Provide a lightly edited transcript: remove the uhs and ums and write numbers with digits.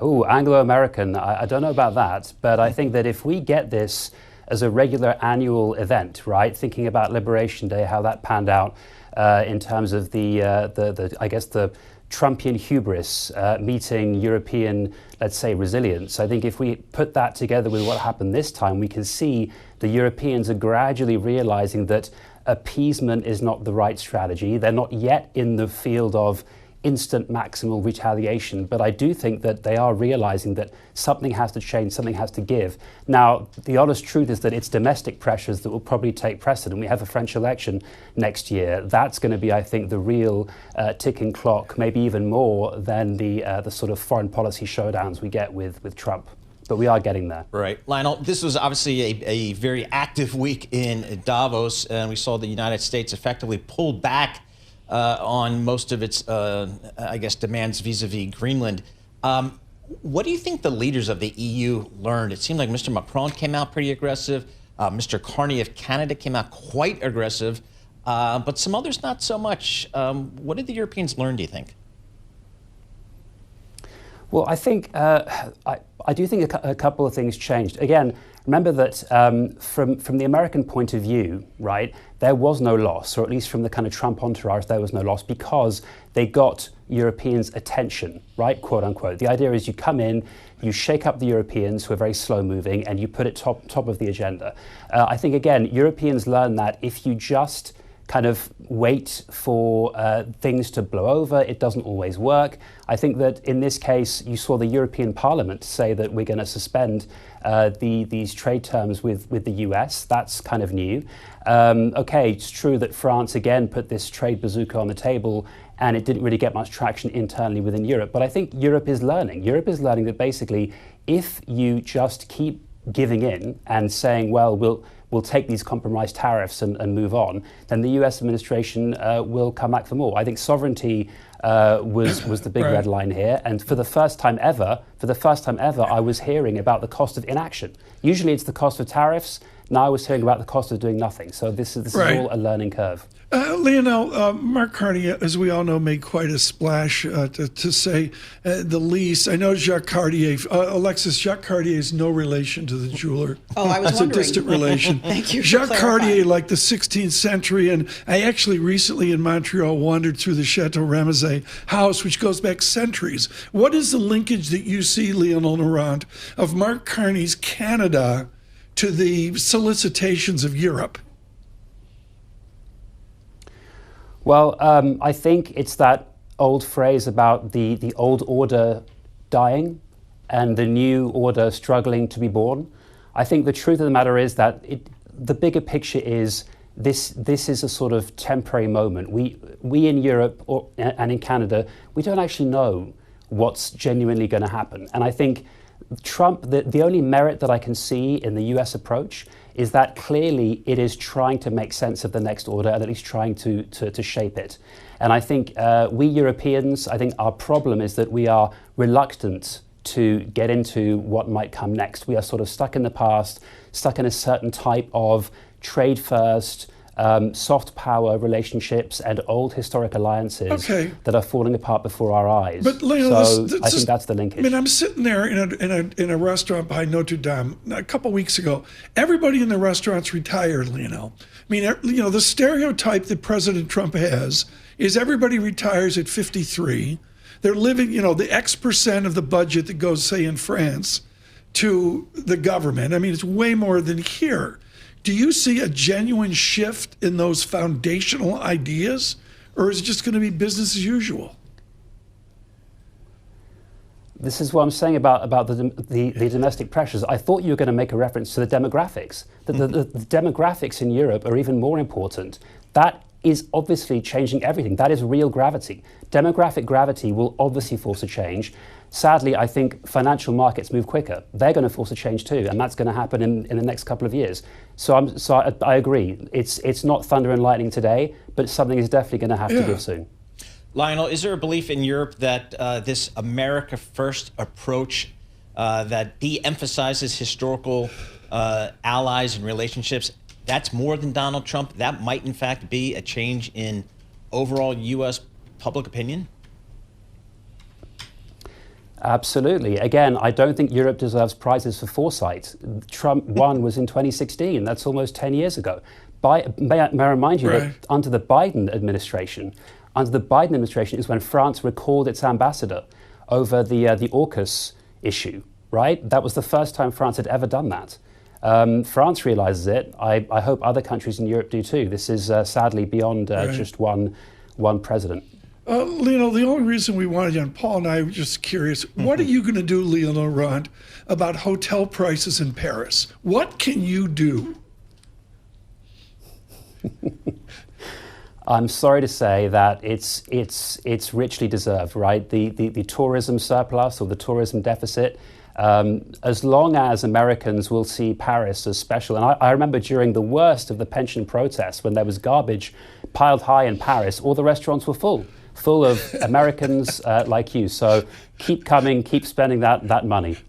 Oh, Anglo-American, I don't know about that, but I think that if we get this as a regular annual event, right, thinking about Liberation Day, how that panned out in terms of the I guess the Trumpian hubris meeting European, let's say, resilience. I think if we put that together with what happened this time, we can see the Europeans are gradually realizing that appeasement is not the right strategy. They're not yet in the field of instant maximal retaliation, but I do think that they are realizing that something has to change, something has to give. Now, the honest truth is that it's domestic pressures that will probably take precedent. We have a French election next year. That's going to be, I think, the real ticking clock, maybe even more than the sort of foreign policy showdowns we get with Trump. But we are getting there. Right. Lionel, this was obviously a very active week in Davos, and we saw the United States effectively pulled back on most of its, I guess, demands vis-a-vis Greenland. What do you think the leaders of the EU learned? It seemed like Mr. Macron came out pretty aggressive. Mr. Carney of Canada came out quite aggressive, but some others not so much. What did the Europeans learn, do you think? Well, I think I do think a couple of things changed. Again, remember that from the American point of view, right, there was no loss, or at least from the kind of Trump entourage, there was no loss because they got Europeans' attention, right, quote unquote. The idea is you come in, you shake up the Europeans who are very slow moving, and you put it top of the agenda. I think, again, Europeans learn that if you just kind of wait for things to blow over, it doesn't always work. I think that in this case, you saw the European Parliament say that we're going to suspend these trade terms with the US. That's kind of new. Okay, it's true that France again put this trade bazooka on the table, and it didn't really get much traction internally within Europe. But I think Europe is learning. Europe is learning that basically, if you just keep giving in and saying, well, we'll take these compromised tariffs and move on, then the US administration will come back for more. I think sovereignty was the big red line here. And for the first time ever, I was hearing about the cost of inaction. Usually it's the cost of tariffs. Now I was hearing about the cost of doing nothing. So this is all a learning curve. Lionel, Mark Carney, as we all know, made quite a splash, to say the least. I know Jacques Cartier, Alexis, Jacques Cartier is no relation to the jeweler. Oh, I was wondering. It's a distant relation. Thank you. Jacques Cartier, like the 16th century, and I actually recently in Montreal wandered through the Chateau Ramezay house, which goes back centuries. What is the linkage that you see, Lionel Laurent, of Mark Carney's Canada to the solicitations of Europe? Well, I think it's that old phrase about the old order dying and the new order struggling to be born. I think the truth of the matter is that the bigger picture is this is a sort of temporary moment. We in Europe and in Canada, we don't actually know what's genuinely going to happen. And I think Trump, the only merit that I can see in the US approach is that clearly it is trying to make sense of the next order and at least trying to shape it. And I think we Europeans, I think our problem is that we are reluctant to get into what might come next. We are sort of stuck in the past, stuck in a certain type of trade first, soft power relationships and old historic alliances that are falling apart before our eyes. But Lionel, so I think that's the linkage. I mean, I'm sitting there in a restaurant by Notre Dame a couple weeks ago. Everybody in the restaurant's retired, Lionel. I mean, you know, the stereotype that President Trump has is everybody retires at 53. They're living, you know, the X% of the budget that goes, say, in France to the government. I mean, it's way more than here. Do you see a genuine shift in those foundational ideas, or is it just going to be business as usual? This is what I'm saying about the domestic pressures. I thought you were going to make a reference to the demographics. The demographics in Europe are even more important. That is obviously changing everything. That is real gravity. Demographic gravity will obviously force a change. Sadly, I think financial markets move quicker. They're going to force a change too, and that's going to happen in the next couple of years. So I agree. It's not thunder and lightning today, but something is definitely going to have to give soon. Lionel, is there a belief in Europe that this America First approach that de-emphasizes historical allies and relationships, that's more than Donald Trump? That might, in fact, be a change in overall U.S. public opinion? Absolutely. Again, I don't think Europe deserves prizes for foresight. Trump won was in 2016. That's almost 10 years ago. May I remind you that under the Biden administration is when France recalled its ambassador over the AUKUS issue, right? That was the first time France had ever done that. France realizes it. I hope other countries in Europe do too. This is sadly beyond just one president. Lionel, the only reason we wanted you on, Paul and I were just curious, what are you going to do, Lionel Laurent, about hotel prices in Paris? What can you do? I'm sorry to say that it's richly deserved, right? The tourism surplus or the tourism deficit, as long as Americans will see Paris as special. And I remember during the worst of the pension protests, when there was garbage piled high in Paris, all the restaurants were full of Americans like you. So keep coming, keep spending that money.